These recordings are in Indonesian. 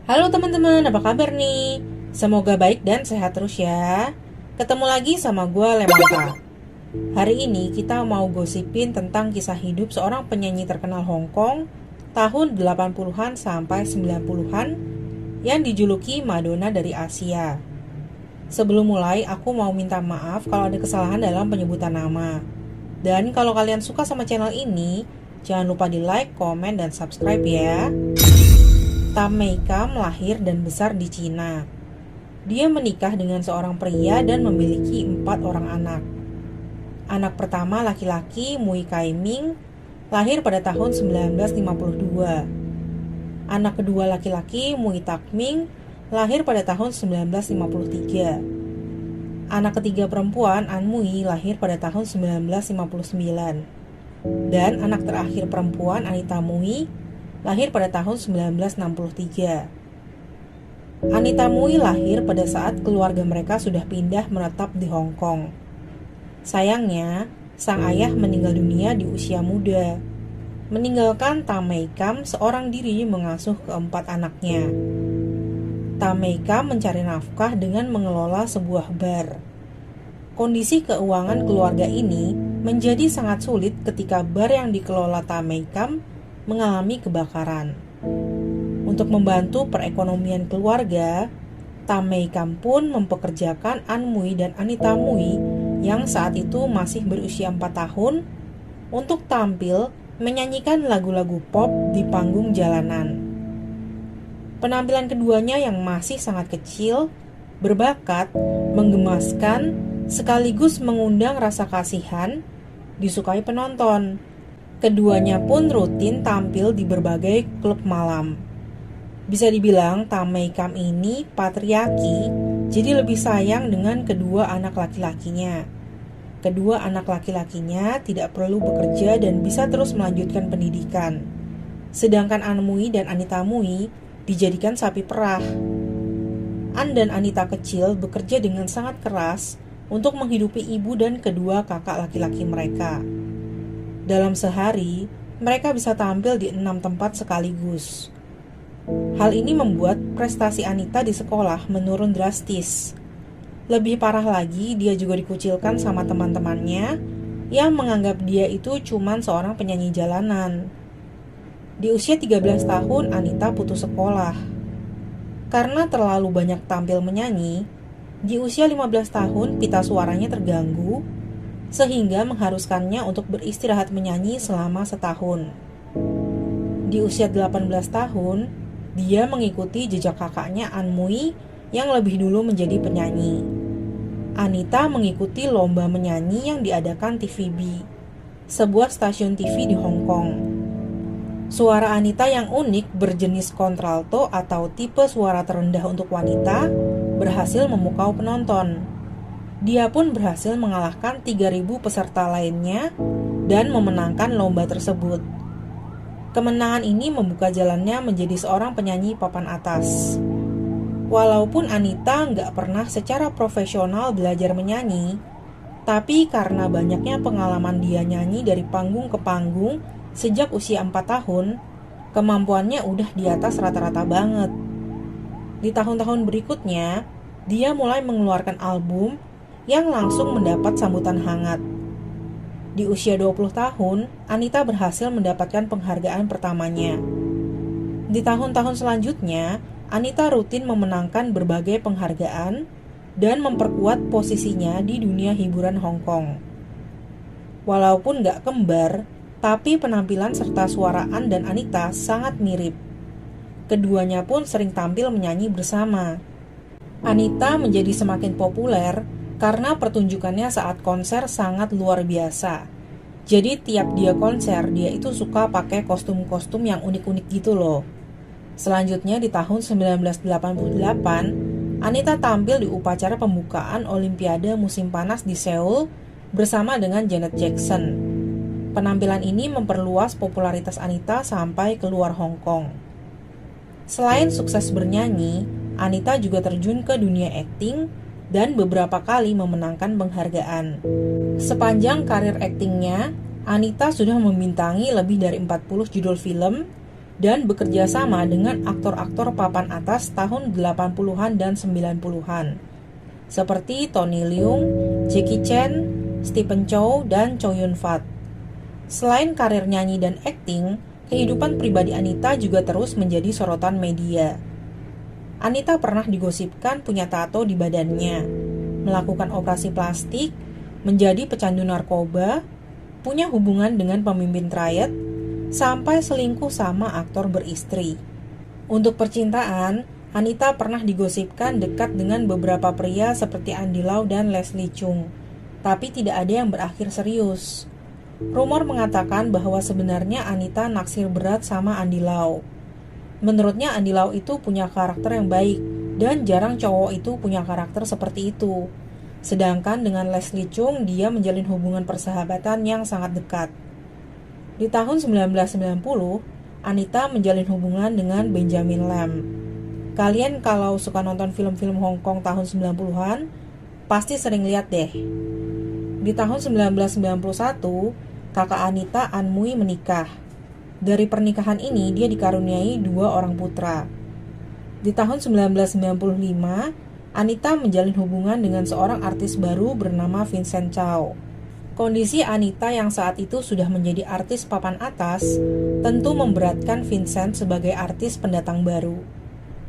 Halo teman-teman, apa kabar nih? Semoga baik dan sehat terus ya. Ketemu lagi sama gue Lemata. Hari ini kita mau gosipin tentang kisah hidup seorang penyanyi terkenal Hong Kong tahun 80-an sampai 90-an yang dijuluki Madonna dari Asia. Sebelum mulai, aku mau minta maaf kalau ada kesalahan dalam penyebutan nama. Dan kalau kalian suka sama channel ini, jangan lupa di like, komen, dan subscribe ya. Tam Mei Kam lahir dan besar di Cina. Dia menikah dengan seorang pria dan memiliki 4 orang anak. Anak pertama laki-laki Mui Kai Ming lahir pada tahun 1952. Anak kedua laki-laki Mui Tak Ming lahir pada tahun 1953. Anak ketiga perempuan An Mui lahir pada tahun 1959. Dan anak terakhir perempuan Anita Mui lahir pada tahun 1963. Anita Mui lahir pada saat keluarga mereka sudah pindah menetap di Hong Kong. Sayangnya, sang ayah meninggal dunia di usia muda, meninggalkan Tam Mei Kam seorang diri mengasuh keempat anaknya. Tam Mei Kam mencari nafkah dengan mengelola sebuah bar. Kondisi keuangan keluarga ini menjadi sangat sulit ketika bar yang dikelola Tam Mei Kam mengalami kebakaran. Untuk membantu perekonomian keluarga, Tam Mei Kam pun mempekerjakan An Mui dan Anita Mui yang saat itu masih berusia 4 tahun untuk tampil menyanyikan lagu-lagu pop di panggung jalanan. Penampilan keduanya yang masih sangat kecil, berbakat, menggemaskan, sekaligus mengundang rasa kasihan, disukai penonton. Keduanya pun rutin tampil di berbagai klub malam. Bisa dibilang Tam Mei Kam ini patriarki, jadi lebih sayang dengan kedua anak laki-lakinya. Kedua anak laki-lakinya tidak perlu bekerja dan bisa terus melanjutkan pendidikan. Sedangkan An Mui dan Anita Mui dijadikan sapi perah. An dan Anita kecil bekerja dengan sangat keras untuk menghidupi ibu dan kedua kakak laki-laki mereka. Dalam sehari, mereka bisa tampil di 6 tempat sekaligus. Hal ini membuat prestasi Anita di sekolah menurun drastis. Lebih parah lagi, dia juga dikucilkan sama teman-temannya yang menganggap dia itu cuma seorang penyanyi jalanan. Di usia 13 tahun, Anita putus sekolah. Karena terlalu banyak tampil menyanyi, di usia 15 tahun pita suaranya terganggu, sehingga mengharuskannya untuk beristirahat menyanyi selama setahun. Di usia 18 tahun, dia mengikuti jejak kakaknya An Mui yang lebih dulu menjadi penyanyi. Anita mengikuti lomba menyanyi yang diadakan TVB, sebuah stasiun TV di Hong Kong. Suara Anita yang unik berjenis kontralto atau tipe suara terendah untuk wanita berhasil memukau penonton. Dia pun berhasil mengalahkan 3.000 peserta lainnya dan memenangkan lomba tersebut. Kemenangan ini membuka jalannya menjadi seorang penyanyi papan atas. Walaupun Anita nggak pernah secara profesional belajar menyanyi, tapi karena banyaknya pengalaman dia nyanyi dari panggung ke panggung sejak usia 4 tahun, kemampuannya udah di atas rata-rata banget. Di tahun-tahun berikutnya, dia mulai mengeluarkan album yang langsung mendapat sambutan hangat. Di usia 20 tahun, Anita berhasil mendapatkan penghargaan pertamanya. Di tahun-tahun selanjutnya, Anita rutin memenangkan berbagai penghargaan dan memperkuat posisinya di dunia hiburan Hong Kong. Walaupun gak kembar, tapi penampilan serta suara An dan Anita sangat mirip. Keduanya pun sering tampil menyanyi bersama. Anita menjadi semakin populer karena pertunjukannya saat konser sangat luar biasa. Jadi tiap dia konser, dia itu suka pakai kostum-kostum yang unik-unik gitu loh. Selanjutnya di tahun 1988, Anita tampil di upacara pembukaan Olimpiade musim panas di Seoul bersama dengan Janet Jackson. Penampilan ini memperluas popularitas Anita sampai keluar Hong Kong. Selain sukses bernyanyi, Anita juga terjun ke dunia akting dan beberapa kali memenangkan penghargaan. Sepanjang karir aktingnya, Anita sudah membintangi lebih dari 40 judul film dan bekerja sama dengan aktor-aktor papan atas tahun 80-an dan 90-an seperti Tony Leung, Jackie Chan, Stephen Chow, dan Chow Yun Fat. Selain karir nyanyi dan akting, kehidupan pribadi Anita juga terus menjadi sorotan media. Anita pernah digosipkan punya tato di badannya, melakukan operasi plastik, menjadi pecandu narkoba, punya hubungan dengan pemimpin triad, sampai selingkuh sama aktor beristri. Untuk percintaan, Anita pernah digosipkan dekat dengan beberapa pria seperti Andy Lau dan Leslie Cheung, tapi tidak ada yang berakhir serius. Rumor mengatakan bahwa sebenarnya Anita naksir berat sama Andy Lau. Menurutnya Andy Lau itu punya karakter yang baik, dan jarang cowok itu punya karakter seperti itu. Sedangkan dengan Leslie Cheung, dia menjalin hubungan persahabatan yang sangat dekat. Di tahun 1990, Anita menjalin hubungan dengan Benjamin Lam. Kalian kalau suka nonton film-film Hong Kong tahun 90-an, pasti sering lihat deh. Di tahun 1991, kakak Anita, An Mui, menikah. Dari pernikahan ini, dia dikaruniai 2 orang putra. Di tahun 1995, Anita menjalin hubungan dengan seorang artis baru bernama Vincent Chow. Kondisi Anita yang saat itu sudah menjadi artis papan atas tentu memberatkan Vincent sebagai artis pendatang baru.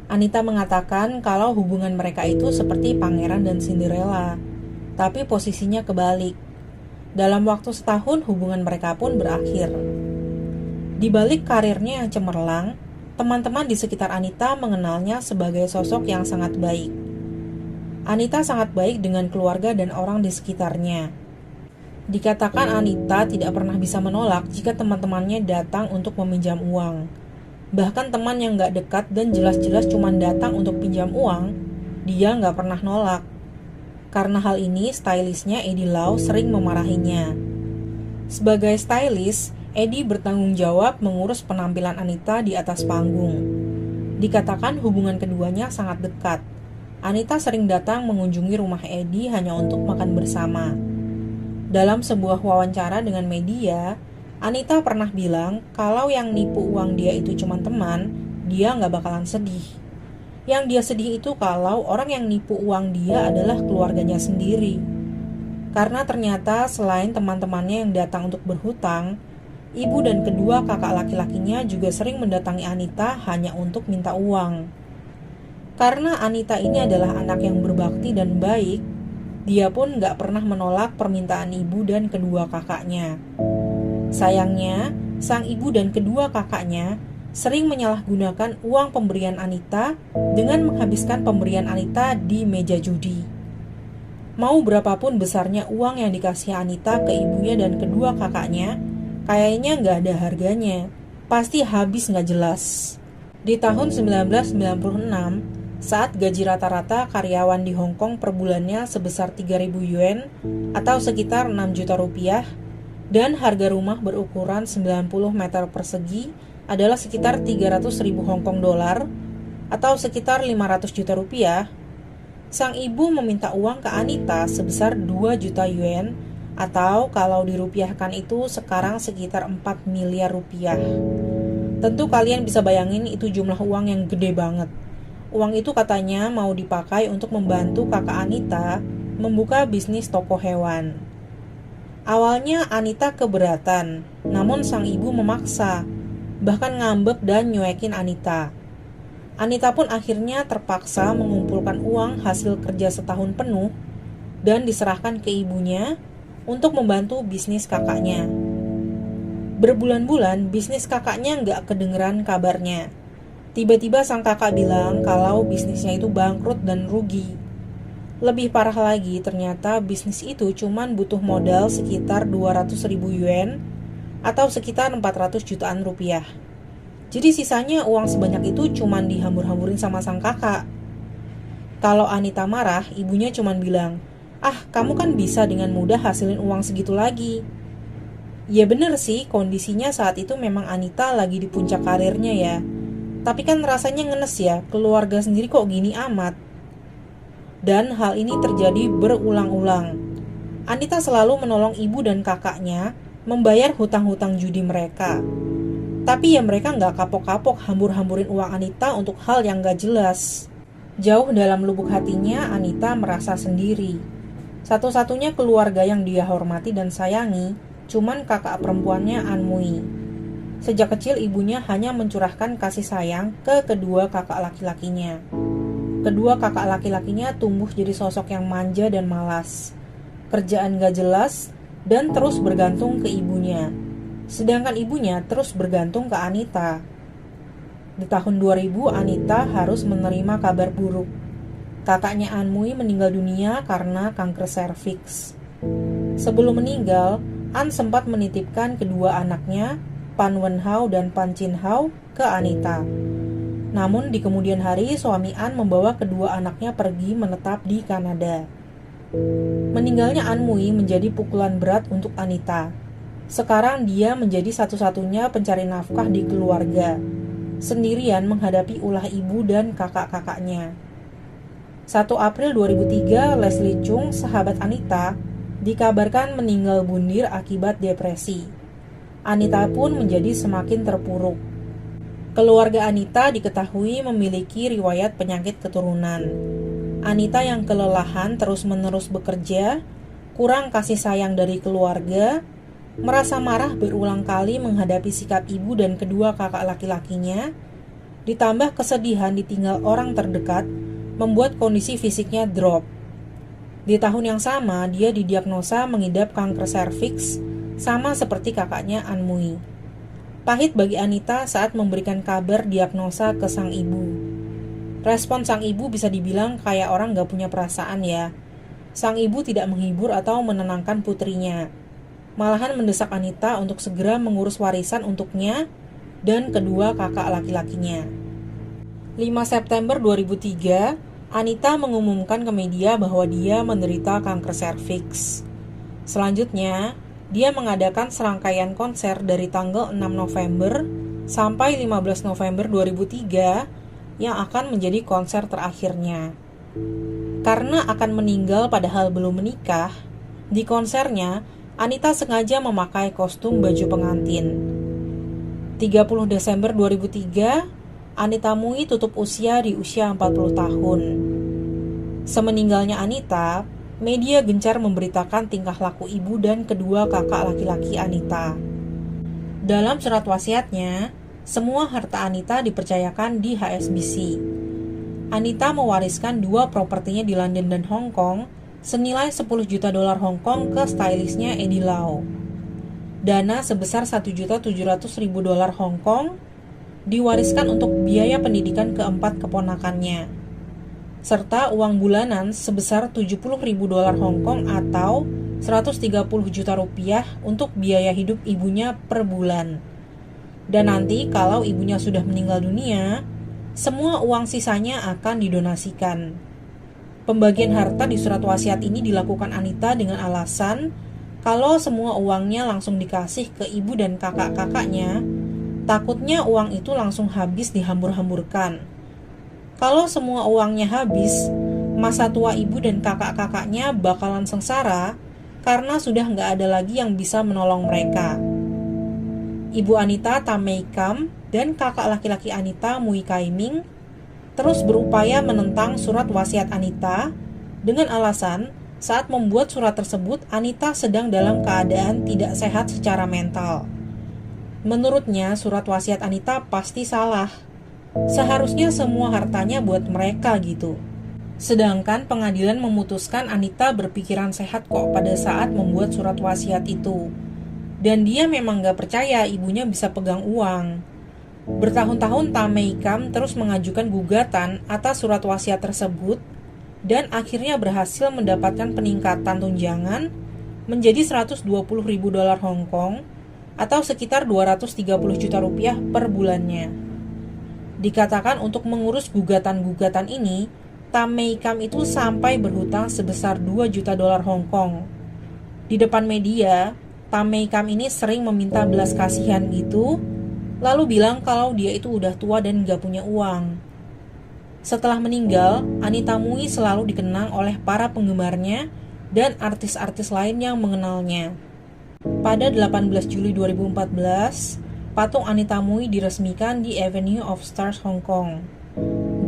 Anita mengatakan kalau hubungan mereka itu seperti pangeran dan Cinderella, tapi posisinya kebalik. Dalam waktu setahun hubungan mereka pun berakhir. Di balik karirnya yang cemerlang, teman-teman di sekitar Anita mengenalnya sebagai sosok yang sangat baik. Anita sangat baik dengan keluarga dan orang di sekitarnya. Dikatakan Anita tidak pernah bisa menolak jika teman-temannya datang untuk meminjam uang. Bahkan teman yang gak dekat dan jelas-jelas cuma datang untuk pinjam uang, dia gak pernah nolak. Karena hal ini, stylistnya Eddie Lau sering memarahinya. Sebagai stylist, Eddie bertanggung jawab mengurus penampilan Anita di atas panggung. Dikatakan hubungan keduanya sangat dekat. Anita sering datang mengunjungi rumah Eddie hanya untuk makan bersama. Dalam sebuah wawancara dengan media, Anita pernah bilang kalau yang nipu uang dia itu cuma teman, dia gak bakalan sedih. Yang dia sedih itu kalau orang yang nipu uang dia adalah keluarganya sendiri. Karena ternyata selain teman-temannya yang datang untuk berhutang, ibu dan kedua kakak laki-lakinya juga sering mendatangi Anita hanya untuk minta uang. Karena Anita ini adalah anak yang berbakti dan baik, dia pun gak pernah menolak permintaan ibu dan kedua kakaknya. Sayangnya, sang ibu dan kedua kakaknya sering menyalahgunakan uang pemberian Anita dengan menghabiskan pemberian Anita di meja judi. Mau berapapun besarnya uang yang dikasih Anita ke ibunya dan kedua kakaknya, kayaknya gak ada harganya. Pasti habis gak jelas. Di tahun 1996, saat gaji rata-rata karyawan di Hong Kong per bulannya sebesar 3.000 yuan atau sekitar 6 juta rupiah dan harga rumah berukuran 90 meter persegi adalah sekitar 300.000 Hong Kong dolar atau sekitar 500 juta rupiah, sang ibu meminta uang ke Anita sebesar 2 juta yuan atau kalau dirupiahkan itu sekarang sekitar 4 miliar rupiah. Tentu kalian bisa bayangin itu jumlah uang yang gede banget. Uang itu katanya mau dipakai untuk membantu kakak Anita membuka bisnis toko hewan. Awalnya Anita keberatan, namun sang ibu memaksa, bahkan ngambek dan nyuekin Anita. Anita pun akhirnya terpaksa mengumpulkan uang hasil kerja setahun penuh dan diserahkan ke ibunya untuk membantu bisnis kakaknya. Berbulan-bulan bisnis kakaknya nggak kedengeran kabarnya. Tiba-tiba sang kakak bilang kalau bisnisnya itu bangkrut dan rugi. Lebih parah lagi, ternyata bisnis itu cuman butuh modal sekitar 200.000 yuan atau sekitar 400 jutaan rupiah. Jadi sisanya uang sebanyak itu cuman dihambur-hamburin sama sang kakak. Kalau Anita marah, ibunya cuman bilang, "Ah, kamu kan bisa dengan mudah hasilin uang segitu lagi." Ya bener sih, kondisinya saat itu memang Anita lagi di puncak karirnya ya. Tapi kan rasanya ngenes ya, keluarga sendiri kok gini amat. Dan hal ini terjadi berulang-ulang. Anita selalu menolong ibu dan kakaknya membayar hutang-hutang judi mereka. Tapi ya mereka nggak kapok-kapok hambur-hamburin uang Anita untuk hal yang nggak jelas. Jauh dalam lubuk hatinya, Anita merasa sendiri. Satu-satunya keluarga yang dia hormati dan sayangi cuman kakak perempuannya Anmui. Sejak kecil ibunya hanya mencurahkan kasih sayang ke kedua kakak laki-lakinya. Kedua kakak laki-lakinya tumbuh jadi sosok yang manja dan malas. Kerjaan gak jelas dan terus bergantung ke ibunya. Sedangkan ibunya terus bergantung ke Anita. Di tahun 2000, Anita harus menerima kabar buruk. Kakaknya Anmui meninggal dunia karena kanker serviks. Sebelum meninggal, An sempat menitipkan kedua anaknya, Pan Wenhao dan Pan Chinhao, ke Anita. Namun di kemudian hari, suami An membawa kedua anaknya pergi menetap di Kanada. Meninggalnya Anmui menjadi pukulan berat untuk Anita. Sekarang dia menjadi satu-satunya pencari nafkah di keluarga, sendirian menghadapi ulah ibu dan kakak-kakaknya. 1 April 2003, Leslie Chung, sahabat Anita, dikabarkan meninggal bunuh akibat depresi. Anita pun menjadi semakin terpuruk. Keluarga Anita diketahui memiliki riwayat penyakit keturunan. Anita yang kelelahan terus-menerus bekerja, kurang kasih sayang dari keluarga, merasa marah berulang kali menghadapi sikap ibu dan kedua kakak laki-lakinya, ditambah kesedihan ditinggal orang terdekat, membuat kondisi fisiknya drop. Di tahun yang sama, dia didiagnosa mengidap kanker serviks, sama seperti kakaknya Anmui. Pahit bagi Anita saat memberikan kabar diagnosa ke sang ibu. Respon sang ibu bisa dibilang kayak orang gak punya perasaan ya. Sang ibu tidak menghibur atau menenangkan putrinya. Malahan mendesak Anita untuk segera mengurus warisan untuknya dan kedua kakak laki-lakinya. 5 September 2003, Anita mengumumkan ke media bahwa dia menderita kanker serviks. Selanjutnya, dia mengadakan serangkaian konser dari tanggal 6 November sampai 15 November 2003 yang akan menjadi konser terakhirnya. Karena akan meninggal padahal belum menikah, di konsernya Anita sengaja memakai kostum baju pengantin. 30 Desember 2003, Anita Mui tutup usia di usia 40 tahun. Semeninggalnya Anita, media gencar memberitakan tingkah laku ibu dan kedua kakak laki-laki Anita. Dalam surat wasiatnya, semua harta Anita dipercayakan di HSBC. Anita mewariskan 2 propertinya di London dan Hong Kong senilai 10 juta dolar Hong Kong ke stylistnya Eddie Lau. Dana sebesar 1.700.000 dolar Hong Kong diwariskan untuk biaya pendidikan keempat keponakannya, serta uang bulanan sebesar 70.000 dolar Hong Kong atau 130 juta rupiah untuk biaya hidup ibunya per bulan. Dan nanti kalau ibunya sudah meninggal dunia, semua uang sisanya akan didonasikan. Pembagian harta di surat wasiat ini dilakukan Anita dengan alasan kalau semua uangnya langsung dikasih ke ibu dan kakak-kakaknya, takutnya uang itu langsung habis dihambur-hamburkan. Kalau semua uangnya habis, masa tua ibu dan kakak-kakaknya bakalan sengsara karena sudah nggak ada lagi yang bisa menolong mereka. Ibu Anita, Tam Mei Kam, dan kakak laki-laki Anita, Mui Kai Ming, terus berupaya menentang surat wasiat Anita dengan alasan saat membuat surat tersebut Anita sedang dalam keadaan tidak sehat secara mental. Menurutnya surat wasiat Anita pasti salah. Seharusnya semua hartanya buat mereka gitu. Sedangkan pengadilan memutuskan Anita berpikiran sehat kok pada saat membuat surat wasiat itu. Dan dia memang gak percaya ibunya bisa pegang uang. Bertahun-tahun Tam Mei Kam terus mengajukan gugatan atas surat wasiat tersebut dan akhirnya berhasil mendapatkan peningkatan tunjangan menjadi 120.000 dolar Hong Kong atau sekitar 230 juta rupiah per bulannya. Dikatakan untuk mengurus gugatan-gugatan ini, Tam Mei Kam itu sampai berhutang sebesar 2 juta dolar Hong Kong. Di depan media, Tam Mei Kam ini sering meminta belas kasihan gitu, lalu bilang kalau dia itu udah tua dan gak punya uang. Setelah meninggal, Anita Mui selalu dikenang oleh para penggemarnya dan artis-artis lain yang mengenalnya. Pada 18 Juli 2014, patung Anita Mui diresmikan di Avenue of Stars, Hong Kong.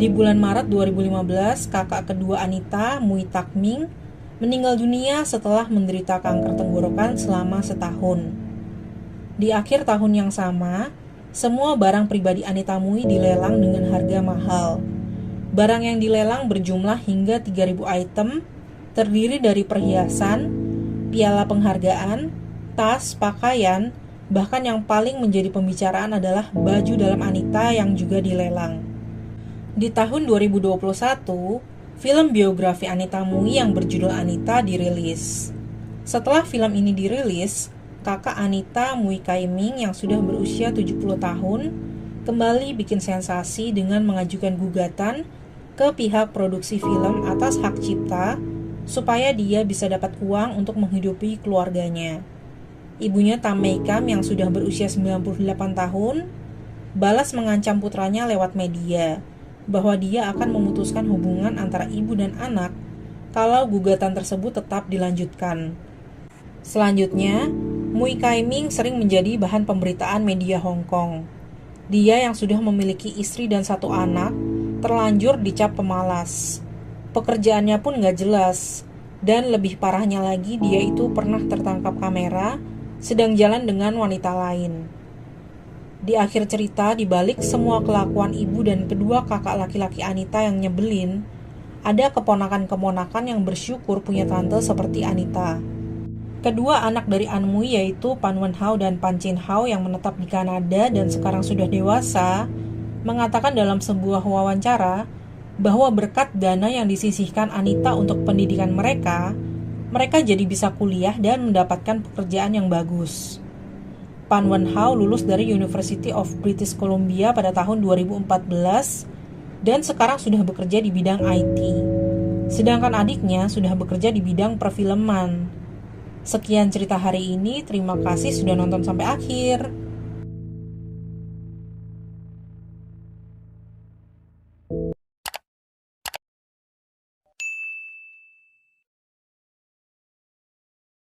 Di bulan Maret 2015, kakak kedua Anita, Mui Tak-ming, meninggal dunia setelah menderita kanker tenggorokan selama setahun. Di akhir tahun yang sama, semua barang pribadi Anita Mui dilelang dengan harga mahal. Barang yang dilelang berjumlah hingga 3.000 item, terdiri dari perhiasan, piala penghargaan, tas, pakaian, bahkan yang paling menjadi pembicaraan adalah baju dalam Anita yang juga dilelang. Di tahun 2021, film biografi Anita Mui yang berjudul Anita dirilis. Setelah film ini dirilis, kakak Anita, Mui Kai-ming yang sudah berusia 70 tahun, kembali bikin sensasi dengan mengajukan gugatan ke pihak produksi film atas hak cipta supaya dia bisa dapat uang untuk menghidupi keluarganya. Ibunya Tam Mei-kam yang sudah berusia 98 tahun balas mengancam putranya lewat media bahwa dia akan memutuskan hubungan antara ibu dan anak kalau gugatan tersebut tetap dilanjutkan. Selanjutnya, Mui Kai-ming sering menjadi bahan pemberitaan media Hong Kong. Dia yang sudah memiliki istri dan 1 anak terlanjur dicap pemalas. Pekerjaannya pun gak jelas, dan lebih parahnya lagi dia itu pernah tertangkap kamera sedang jalan dengan wanita lain. Di akhir cerita, di balik semua kelakuan ibu dan kedua kakak laki-laki Anita yang nyebelin, ada keponakan-keponakan yang bersyukur punya tante seperti Anita. Kedua anak dari An Mui yaitu Pan Wen Hao dan Pan Chin Hao yang menetap di Kanada dan sekarang sudah dewasa, mengatakan dalam sebuah wawancara bahwa berkat dana yang disisihkan Anita untuk pendidikan mereka jadi bisa kuliah dan mendapatkan pekerjaan yang bagus. Pan Wen Hao lulus dari University of British Columbia pada tahun 2014 dan sekarang sudah bekerja di bidang IT. Sedangkan adiknya sudah bekerja di bidang perfilman. Sekian cerita hari ini, terima kasih sudah nonton sampai akhir.